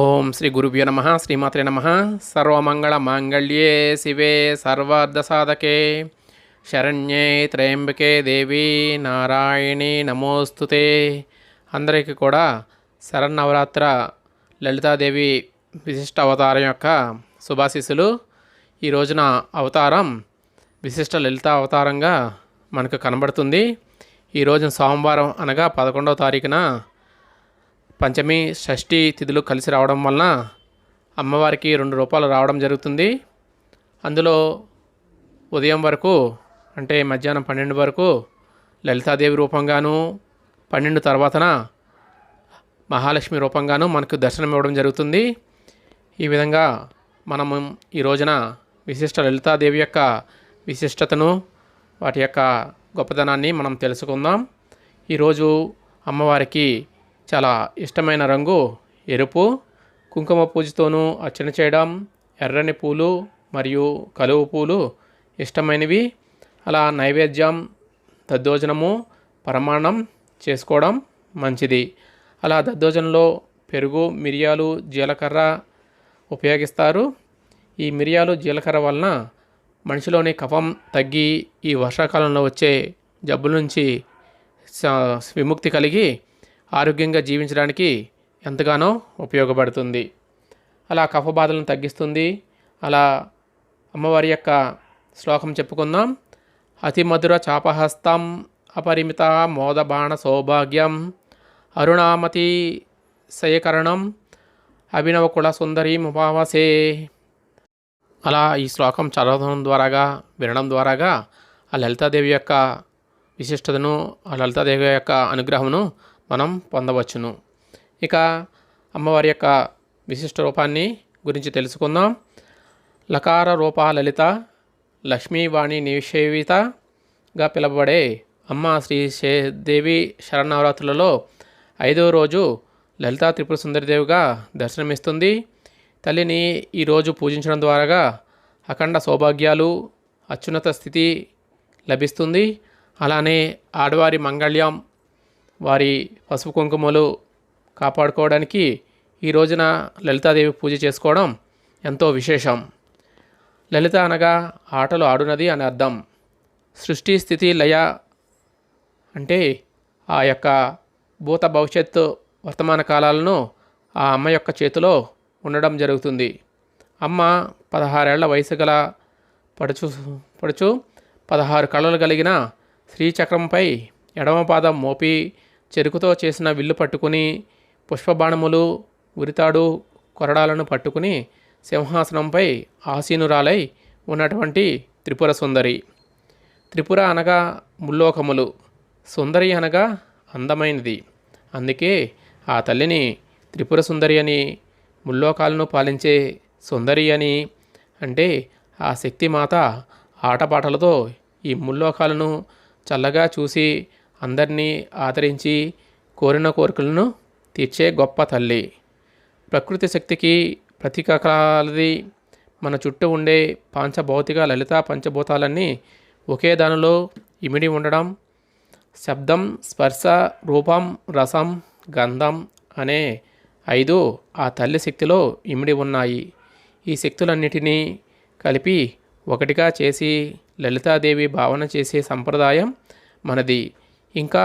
ఓం శ్రీ గురుభ్యో నమః శ్రీమాత్రే నమః. సర్వమంగళ మాంగళ్యే శివే సర్వార్థ సాధకే శరణ్యే త్రయంబకే దేవి నారాయణి నమోస్తుతే. అందరికీ కూడా శరన్నవరాత్ర లలితాదేవి విశిష్ట అవతారం యొక్క శుభాశీస్సులు. ఈ రోజున అవతారం విశిష్ట లలితా అవతారంగా మనకు కనబడుతుంది. ఈ రోజున సోమవారం అనగా 11వ తారీఖున పంచమి షష్ఠి తిథులు కలిసి రావడం వలన అమ్మవారికి 2 రూపాలు రావడం జరుగుతుంది. అందులో ఉదయం వరకు అంటే మధ్యాహ్నం 12 వరకు లలితాదేవి రూపంగాను, 12 తర్వాతన మహాలక్ష్మి రూపంగాను మనకు దర్శనం ఇవ్వడం జరుగుతుంది. ఈ విధంగా మనము ఈ రోజున విశిష్ట లలితాదేవి యొక్క విశిష్టతను, వాటి యొక్క గొప్పతనాన్ని మనం తెలుసుకుందాం. ఈరోజు అమ్మవారికి చాలా ఇష్టమైన రంగు ఎరుపు. కుంకుమ పూజతోనూ అర్చన చేయడం, ఎర్రని పూలు మరియు కలువ పూలు ఇష్టమైనవి. అలా నైవేద్యం, దద్దోజనము, పరమాన్నం చేసుకోవడం మంచిది. అలా దద్దోజనంలో పెరుగు, మిరియాలు, జీలకర్ర ఉపయోగిస్తారు. ఈ మిరియాలు, జీలకర్ర వలన మనిషిలోని కఫం తగ్గి ఈ వర్షాకాలంలో వచ్చే జబ్బుల నుంచి విముక్తి కలిగి ఆరోగ్యంగా జీవించడానికి ఎంతగానో ఉపయోగపడుతుంది. అలా కఫ బాధలను తగ్గిస్తుంది. అలా అమ్మవారి యొక్క శ్లోకం చెప్పుకుందాం. అతి మధుర చాపహస్తం అపరిమిత మోదబాణ సౌభాగ్యం అరుణామతి శయకరణం అభినవ కుల సుందరి ముపావసే. అలా ఈ శ్లోకం చదవడం ద్వారాగా, వినడం ద్వారాగా ఆ లలితాదేవి యొక్క విశిష్టతను, ఆ లలితాదేవి యొక్క అనుగ్రహమును మనం పొందవచ్చును. ఇక అమ్మవారి యొక్క విశిష్ట రూపాన్ని గురించి లకార రూప లలిత లక్ష్మీవాణి నిషేవితగా పిలువబడే అమ్మ శ్రీ దేవి శరన్నవరాత్రులలో 5వ రోజు లలితా త్రిపుర సుందరిదేవిగా దర్శనమిస్తుంది. తల్లిని ఈరోజు పూజించడం ద్వారాగా అఖండ సౌభాగ్యాలు, అత్యున్నత స్థితి లభిస్తుంది. అలానే ఆడవారి మంగళ్యం, వారి పసుపు కుంకుమలు కాపాడుకోవడానికి ఈ రోజున లలితాదేవి పూజ చేసుకోవడం ఎంతో విశేషం. లలిత అనగా ఆటలు ఆడునది అని అర్థం. సృష్టి, స్థితి, లయ అంటే ఆ యొక్క భూత, భవిష్యత్తు, వర్తమాన కాలాలను ఆ అమ్మ యొక్క చేతిలో ఉండడం జరుగుతుంది. అమ్మ 16 ఏళ్ల వయసు గల పడుచు 16 కళలు కలిగిన శ్రీచక్రంపై ఎడమ పాదం మోపి చెరుకుతో చేసిన విల్లు పట్టుకుని, పుష్పబాణములు, ఉరితాడు, కొరడాలను పట్టుకుని సింహాసనంపై ఆసీనురాలై ఉన్నటువంటి త్రిపుర సుందరి. త్రిపుర అనగా ముల్లోకములు, సుందరి అనగా అందమైనది. అందుకే ఆ తల్లిని త్రిపుర సుందరి అని, ముల్లోకాలను పాలించే సుందరి అని అంటే ఆ శక్తిమాత ఆటపాటలతో ఈ ముల్లోకాలను చల్లగా చూసి అందరినీ ఆదరించి కోరిన కోరికలను తీర్చే గొప్ప తల్లి. ప్రకృతి శక్తికి ప్రతీక కలది. మన చుట్టూ ఉండే పాంచభౌతిక లలితా పంచభూతాలన్నీ ఒకే దానిలో ఇమిడి ఉండడం, శబ్దం, స్పర్శ, రూపం, రసం, గంధం అనే 5 ఆ తల్లి శక్తిలో ఇమిడి ఉన్నాయి. ఈ శక్తులన్నిటినీ కలిపి ఒకటిగా చేసి లలితాదేవి భావన చేసే సంప్రదాయం మనది. ఇంకా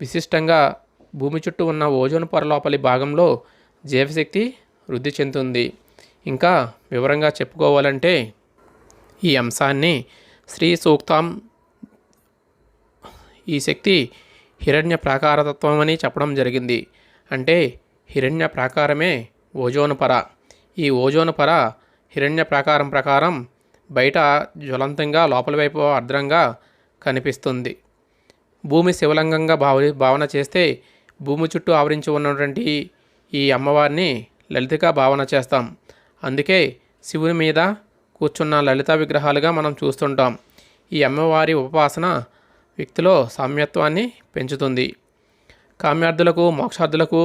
విశిష్టంగా భూమి చుట్టూ ఉన్న ఓజోన్ పొర లోపలి భాగంలో జీవశక్తి వృద్ధి చెందుతుంది. ఇంకా వివరంగా చెప్పుకోవాలంటే ఈ అంశాన్ని శ్రీ సూక్తం, ఈ శక్తి హిరణ్య ప్రాకారతత్వం అని చెప్పడం జరిగింది. అంటే హిరణ్య ప్రాకారమే ఓజోన్ పొర. ఈ ఓజోన్ పొర హిరణ్య ప్రాకారం ప్రకారం బయట జ్వలంతంగా, లోపల వైపు అర్ద్రంగా కనిపిస్తుంది. భూమి శివలింగంగా భావన చేస్తే భూమి చుట్టూ ఆవరించి ఉన్నటువంటి ఈ అమ్మవారిని లలితగా భావన చేస్తాం. అందుకే శివుని మీద కూర్చున్న లలిత విగ్రహాలుగా మనం చూస్తుంటాం. ఈ అమ్మవారి ఉపాసన వ్యక్తిలో సామ్యత్వాన్ని పెంచుతుంది. కామ్యార్థులకు, మోక్షార్థులకు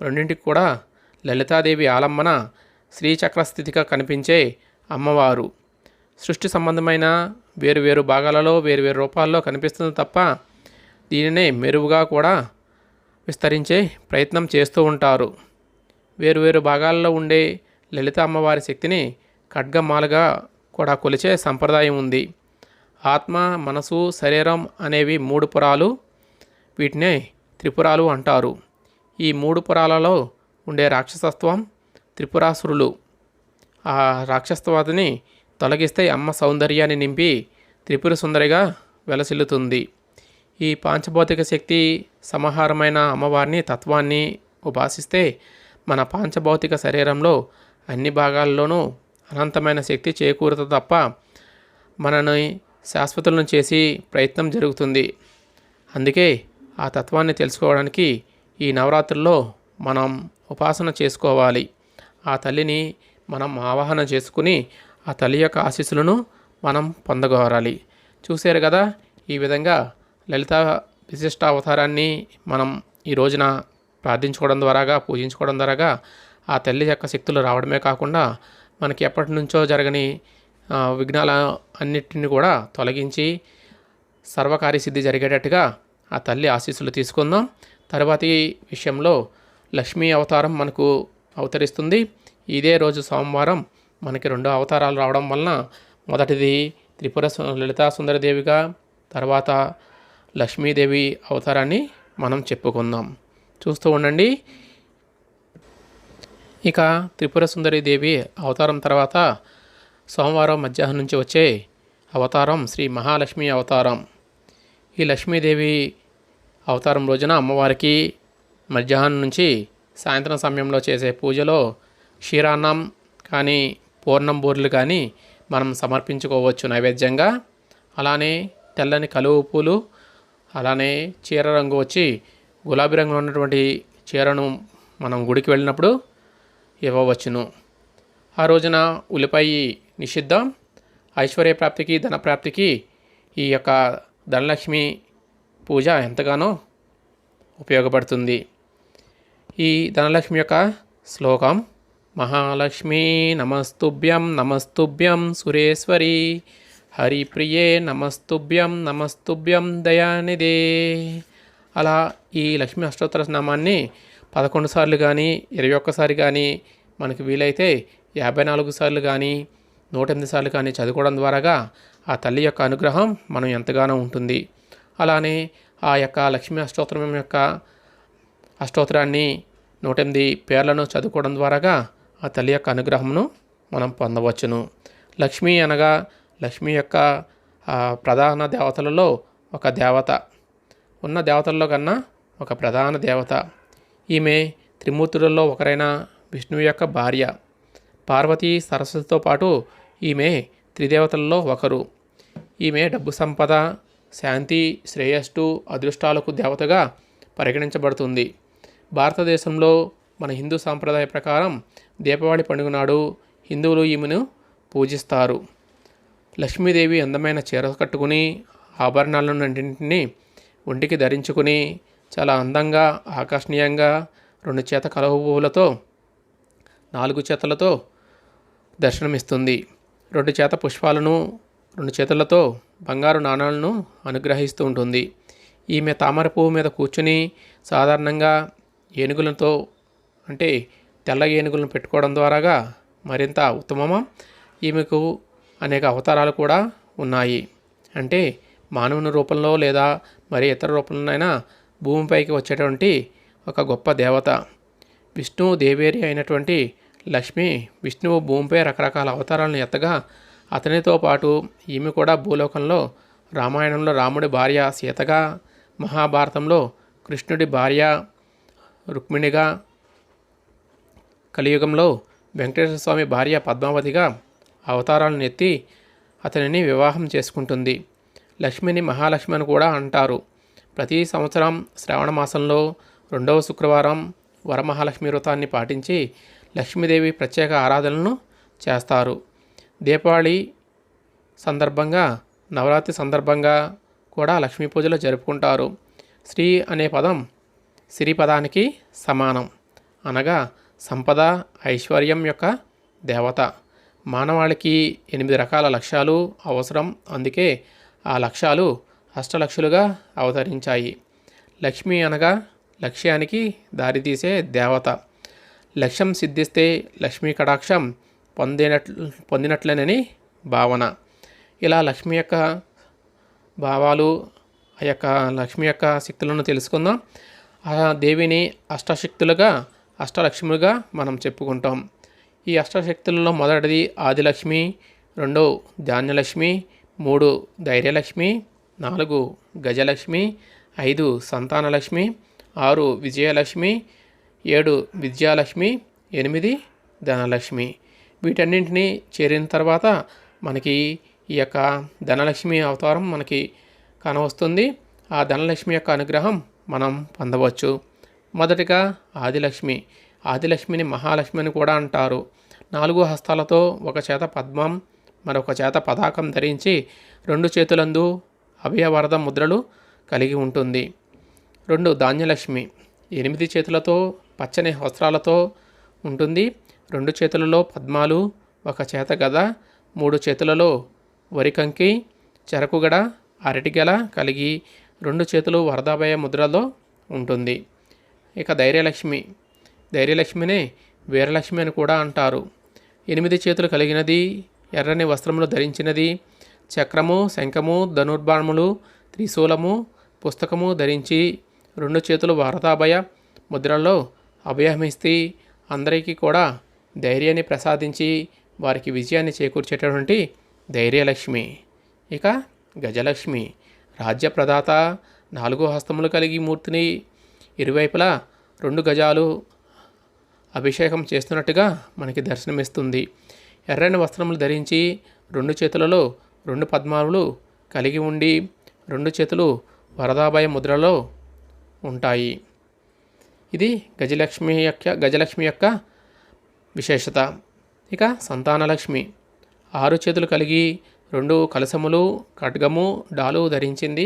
రెండింటికి కూడా లలితాదేవి ఆలంబన శ్రీచక్ర స్థితిగా కనిపించే అమ్మవారు. సృష్టి సంబంధమైన వేరువేరు భాగాలలో వేరువేరు రూపాల్లో కనిపిస్తుంది తప్ప దీనినే మెరుగుగా కూడా విస్తరించే ప్రయత్నం చేస్తూ ఉంటారు. వేరువేరు భాగాల్లో ఉండే లలిత అమ్మవారి శక్తిని ఖడ్గమాలగా కూడా కొలిచే సంప్రదాయం ఉంది. ఆత్మ, మనసు, శరీరం అనేవి 3 పురాలు. వీటినే త్రిపురాలు అంటారు. ఈ 3 పురాలలో ఉండే రాక్షసత్వం, త్రిపురాసురులు. ఆ రాక్షసత్వాన్ని తొలగిస్తే అమ్మ సౌందర్యాన్ని నింపి త్రిపుర సుందరిగా వెలసిల్లుతుంది. ఈ పాంచభౌతిక శక్తి సమాహారమైన అమ్మవారిని తత్వాన్ని ఉపాసిస్తే మన పాంచభౌతిక శరీరంలో అన్ని భాగాల్లోనూ అనంతమైన శక్తి చేకూరుతుంది తప్ప మనని శాశ్వతులను చేసి ప్రయత్నం జరుగుతుంది. అందుకే ఆ తత్వాన్ని తెలుసుకోవడానికి ఈ నవరాత్రుల్లో మనం ఉపాసన చేసుకోవాలి. ఆ తల్లిని మనం ఆవాహన చేసుకుని ఆ తల్లి యొక్క ఆశీస్సులను మనం పొందగోరాలి. చూశారు కదా, ఈ విధంగా లలిత విశిష్ట అవతారాన్ని మనం ఈ రోజున ప్రార్థించుకోవడం ద్వారాగా, పూజించుకోవడం ద్వారాగా ఆ తల్లి యొక్క శక్తులు రావడమే కాకుండా మనకి ఎప్పటి నుంచో జరగని విఘ్నాల అన్నిటిని కూడా తొలగించి సర్వకార్యసిద్ధి జరిగేటట్టుగా ఆ తల్లి ఆశీస్సులు తీసుకుందాం. తర్వాతి విషయంలో లక్ష్మీ అవతారం మనకు అవతరిస్తుంది. ఇదే రోజు సోమవారం మనకి 2 అవతారాలు రావడం వలన మొదటిది త్రిపుర లలితా సుందరదేవిగా, తర్వాత లక్ష్మీదేవి అవతారాన్ని మనం చెప్పుకుందాం. చూస్తూ ఉండండి. ఇక త్రిపుర సుందరి దేవి అవతారం తర్వాత సోమవారం మధ్యాహ్నం నుంచి వచ్చే అవతారం శ్రీ మహాలక్ష్మి అవతారం. ఈ లక్ష్మీదేవి అవతారం రోజున అమ్మవారికి మధ్యాహ్నం నుంచి సాయంత్రం సమయంలో చేసే పూజలో క్షీరాన్నం కానీ పూర్ణం బూరెలు కానీ మనం సమర్పించుకోవచ్చు నైవేద్యంగా. అలానే తెల్లని కలువ పూలు, అలానే చీర రంగు వచ్చి గులాబీ రంగులో ఉన్నటువంటి చీరను మనం గుడికి వెళ్ళినప్పుడు ఇవ్వవచ్చును. ఆ రోజున ఉల్లిపాయ నిషిద్ధం. ఐశ్వర్య ప్రాప్తికి, ధన ప్రాప్తికి ఈ యొక్క ధనలక్ష్మి పూజ ఎంతగానో ఉపయోగపడుతుంది. ఈ ధనలక్ష్మి యొక్క శ్లోకం: మహాలక్ష్మీ నమస్తుభ్యం నమస్తుభ్యం సురేశ్వరి హరిప్రియే నమస్తుభ్యం నమస్తుభ్యం దయానిదే. అలా ఈ లక్ష్మీ అష్టోత్తర నామాన్ని 11 సార్లు కానీ, 21 సార్లు కానీ, మనకి వీలైతే 54 సార్లు కానీ, 108 సార్లు కానీ చదువుకోవడం ద్వారాగా ఆ తల్లి యొక్క అనుగ్రహం మనం ఎంతగానో ఉంటుంది. అలానే ఆ యొక్క లక్ష్మీ అష్టోత్తరం యొక్క అష్టోత్తరాన్ని 108 పేర్లను చదువుకోవడం ద్వారాగా ఆ తల్లి యొక్క అనుగ్రహమును మనం పొందవచ్చును. లక్ష్మి అనగా లక్ష్మి యొక్క ప్రధాన దేవతలలో ఒక దేవత, ఉన్న దేవతల్లో కన్నా ఒక ప్రధాన దేవత. ఈమె త్రిమూర్తులలో ఒకరైన విష్ణువు యొక్క భార్య. పార్వతీ సరస్వతితో పాటు ఈమె త్రిదేవతలలో ఒకరు. ఈమె డబ్బు సంపద, శాంతి, శ్రేయస్సు, అదృష్టాలకు దేవతగా పరిగణించబడుతుంది. భారతదేశంలో మన హిందూ సాంప్రదాయ ప్రకారం దీపావళి పండుగ నాడు హిందువులు ఈమెను పూజిస్తారు. లక్ష్మీదేవి అందమైన చీర కట్టుకుని ఆభరణాలను అన్నింటినీ ఒంటికి ధరించుకుని చాలా అందంగా, ఆకర్షణీయంగా 2 చేత కలువ పువ్వులతో 4 చేతులతో దర్శనమిస్తుంది. 2 చేత పుష్పాలను, 2 చేతులతో బంగారు నాణాలను అనుగ్రహిస్తూ ఉంటుంది. ఈమె తామర పువ్వు మీద కూర్చుని సాధారణంగా ఏనుగులతో, అంటే తెల్ల ఏనుగులను పెట్టుకోవడం ద్వారాగా మరింత ఉత్తమమా. ఈమెకు అనేక అవతారాలు కూడా ఉన్నాయి. అంటే మానవుని రూపంలో లేదా మరి ఇతర రూపంలోనైనా భూమిపైకి వచ్చేటువంటి ఒక గొప్ప దేవత. విష్ణువు దేవేరి అయినటువంటి లక్ష్మి విష్ణువు భూమిపై రకరకాల అవతారాలను ఎత్తగా అతనితో పాటు ఈమె కూడా భూలోకంలో రామాయణంలో రాముడి భార్య సీతగా, మహాభారతంలో కృష్ణుడి భార్య రుక్మిణిగా, కలియుగంలో వెంకటేశ్వర స్వామి భార్య పద్మావతిగా అవతారాలను ఎత్తి అతనిని వివాహం చేసుకుంటుంది. లక్ష్మిని మహాలక్ష్మి అని కూడా అంటారు. ప్రతి సంవత్సరం శ్రావణ మాసంలో 2వ శుక్రవారం వరమహాలక్ష్మి వ్రతాన్ని పాటించి లక్ష్మీదేవి ప్రత్యేక ఆరాధనలను చేస్తారు. దీపావళి సందర్భంగా, నవరాత్రి సందర్భంగా కూడా లక్ష్మీ పూజలు జరుపుకుంటారు. శ్రీ అనే పదం సిరి పదానికి సమానం. అనగా సంపద, ఐశ్వర్యం యొక్క దేవత. మానవాళికి 8 రకాల లక్ష్యాలు అవసరం. అందుకే ఆ లక్ష్యాలు అష్టలక్షలుగా అవతరించాయి. లక్ష్మి అనగా లక్ష్యానికి దారితీసే దేవత. లక్ష్యం సిద్ధిస్తే లక్ష్మీ కటాక్షం పొందినట్లేనని భావన. ఇలా లక్ష్మి యొక్క భావాలు, ఆ యొక్క లక్ష్మి యొక్క శక్తులను తెలుసుకుందాం. ఆ దేవిని అష్టశక్తులుగా, అష్టలక్ష్ములుగా మనం చెప్పుకుంటాం. ఈ అష్టశక్తులలో మొదటిది ఆదిలక్ష్మి, 2 ధాన్యలక్ష్మి, 3 ధైర్యలక్ష్మి, 4 గజలక్ష్మి, 5 సంతానలక్ష్మి, 6 విజయలక్ష్మి, 7 విద్యాలక్ష్మి, 8 ధనలక్ష్మి. వీటన్నింటినీ చేరిన తర్వాత మనకి ఈ యొక్క ధనలక్ష్మి అవతారం మనకి కానవస్తుంది. ఆ ధనలక్ష్మి యొక్క అనుగ్రహం మనం పొందవచ్చు. మొదటిగా ఆదిలక్ష్మి. ఆదిలక్ష్మిని మహాలక్ష్మి అని కూడా అంటారు. 4 హస్తాలతో ఒక చేత పద్మం, మరొక చేత పతాకం ధరించి 2 చేతులందు అభయవరద ముద్రలు కలిగి ఉంటుంది. 2 ధాన్యలక్ష్మి. 8 చేతులతో పచ్చని వస్త్రాలతో ఉంటుంది. 2 చేతులలో పద్మాలు, ఒక చేత గద, 3 చేతులలో వరికంకి, చెరకుగడ, అరటిగెల కలిగి 2 చేతులు వరదాభయ ముద్రలో ఉంటుంది. ఇక ధైర్యలక్ష్మి. ధైర్యలక్ష్మినే వీరలక్ష్మి అని కూడా అంటారు. 8 చేతులు కలిగినది, ఎర్రని వస్త్రములు ధరించినది, చక్రము, శంఖము, ధనుర్బాణములు, త్రిశూలము, పుస్తకము ధరించి 2 చేతులు వరదాభయ ముద్రలో అభయమిస్తే అందరికీ కూడా ధైర్యాన్ని ప్రసాదించి వారికి విజయాన్ని చేకూర్చేటటువంటి ధైర్యలక్ష్మి. ఇక గజలక్ష్మి. రాజ్య ప్రదాత, 4 హస్తములు కలిగి మూర్తిని ఇరువైపులా 2 గజాలు అభిషేకం చేస్తున్నట్టుగా మనకి దర్శనమిస్తుంది. ఎర్రని వస్త్రములు ధరించి 2 చేతులలో 2 పద్మాలు కలిగి ఉండి 2 చేతులు వరదాభయ ముద్రలో ఉంటాయి. ఇది గజలక్ష్మి యొక్క విశేషత. ఇక సంతానలక్ష్మి. 6 చేతులు కలిగి 2 కలశములు, ఖడ్గము, డాలు ధరించింది.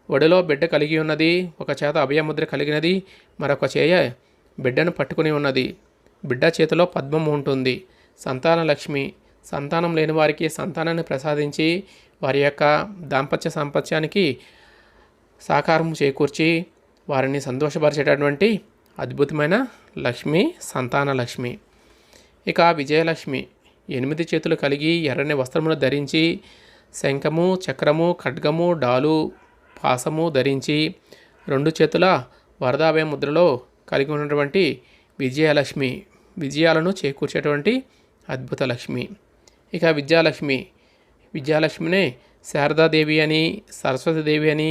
ఒడిలో బిడ్డ కలిగి ఉన్నది. ఒక చేత అభయముద్ర కలిగినది, మరొక చేయ బిడ్డను పట్టుకుని ఉన్నది. బిడ్డ చేతిలో పద్మం ఉంటుంది. సంతానలక్ష్మి. సంతానం లేని వారికి సంతానాన్ని ప్రసాదించి వారి యొక్క దాంపత్య సాంపత్యానికి సాకారం చేకూర్చి వారిని సంతోషపరిచేటటువంటి అద్భుతమైన లక్ష్మి సంతానలక్ష్మి. ఇక విజయలక్ష్మి. 8 చేతులు కలిగి ఎర్రని వస్త్రములు ధరించి శంఖము, చక్రము, ఖడ్గము, డాలు, పాసము ధరించి 2 చేతుల వరదాభయ ముద్రలో కలిగి ఉన్నటువంటి విజయలక్ష్మి. విజయాలను చేకూర్చేటువంటి అద్భుత లక్ష్మి. ఇక విద్యాలక్ష్మి. విద్యాలక్ష్మినే శారదాదేవి అని, సరస్వతీదేవి అని,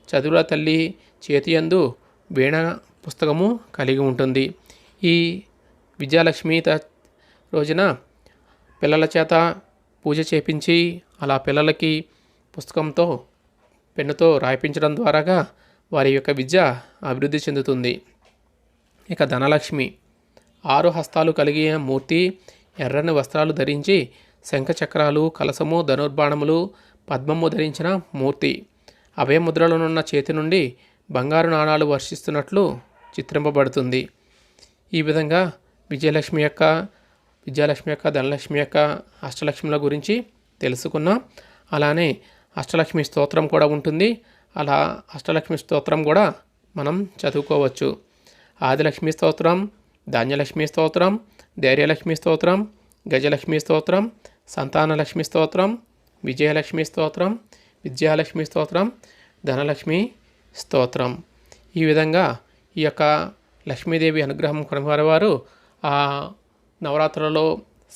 చదువుల తల్లి చేతియందు వీణ పుస్తకము కలిగి ఉంటుంది. ఈ విద్యాలక్ష్మి రోజున పిల్లల చేత పూజ చేపించి అలా పిల్లలకి పుస్తకంతో పెన్నుతో రాయించడం ద్వారాగా వారి యొక్క విద్య అభివృద్ధి చెందుతుంది. ఇక ధనలక్ష్మి. 6 హస్తాలు కలిగిన మూర్తి, ఎర్రని వస్త్రాలు ధరించి శంఖచక్రాలు, కలసము, ధనుర్బాణములు, పద్మము ధరించిన మూర్తి. అభయముద్రలోనున్న చేతి నుండి బంగారు నాణాలు వర్షిస్తున్నట్లు చిత్రింపబడుతుంది. ఈ విధంగా విద్యాలక్ష్మి యొక్క ధనలక్ష్మి యొక్క అష్టలక్ష్ముల గురించి తెలుసుకున్నాం. అలానే అష్టలక్ష్మి స్తోత్రం కూడా ఉంటుంది. అలా అష్టలక్ష్మి స్తోత్రం కూడా మనం చదువుకోవచ్చు. ఆదిలక్ష్మి స్తోత్రం, ధాన్యలక్ష్మి స్తోత్రం, ధైర్యలక్ష్మి స్తోత్రం, గజలక్ష్మి స్తోత్రం, సంతానలక్ష్మి స్తోత్రం, విజయలక్ష్మి స్తోత్రం, విద్యాలక్ష్మి స్తోత్రం, ధనలక్ష్మి స్తోత్రం. ఈ విధంగా ఈ యొక్క లక్ష్మీదేవి అనుగ్రహం కొనవారు ఆ నవరాత్రులలో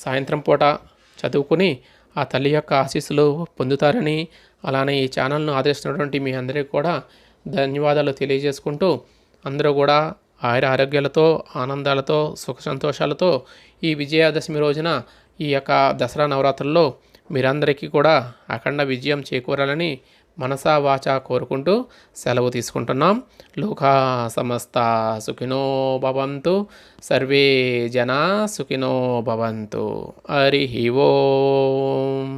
సాయంత్రం పూట చదువుకుని ఆ తల్లి యొక్క ఆశీస్సులు పొందుతారని, అలానే ఈ ఛానల్ను ఆదరిస్తున్నటువంటి మీ అందరికీ కూడా ధన్యవాదాలు తెలియజేసుకుంటూ, అందరూ కూడా ఆరోగ్యాలతో, ఆనందాలతో, సుఖ సంతోషాలతో ఈ విజయదశమి రోజున ఈ యొక్క దసరా నవరాత్రుల్లో మీరందరికీ కూడా అఖండ విజయం చేకూరాలని మనసా వాచా కోరుకుంటూ సెలవు తీసుకుంటున్నాం. లోకా సమస్త సుఖినో భవంతు, సర్వే జనా సుఖినో భవంతు. హరి ఓం.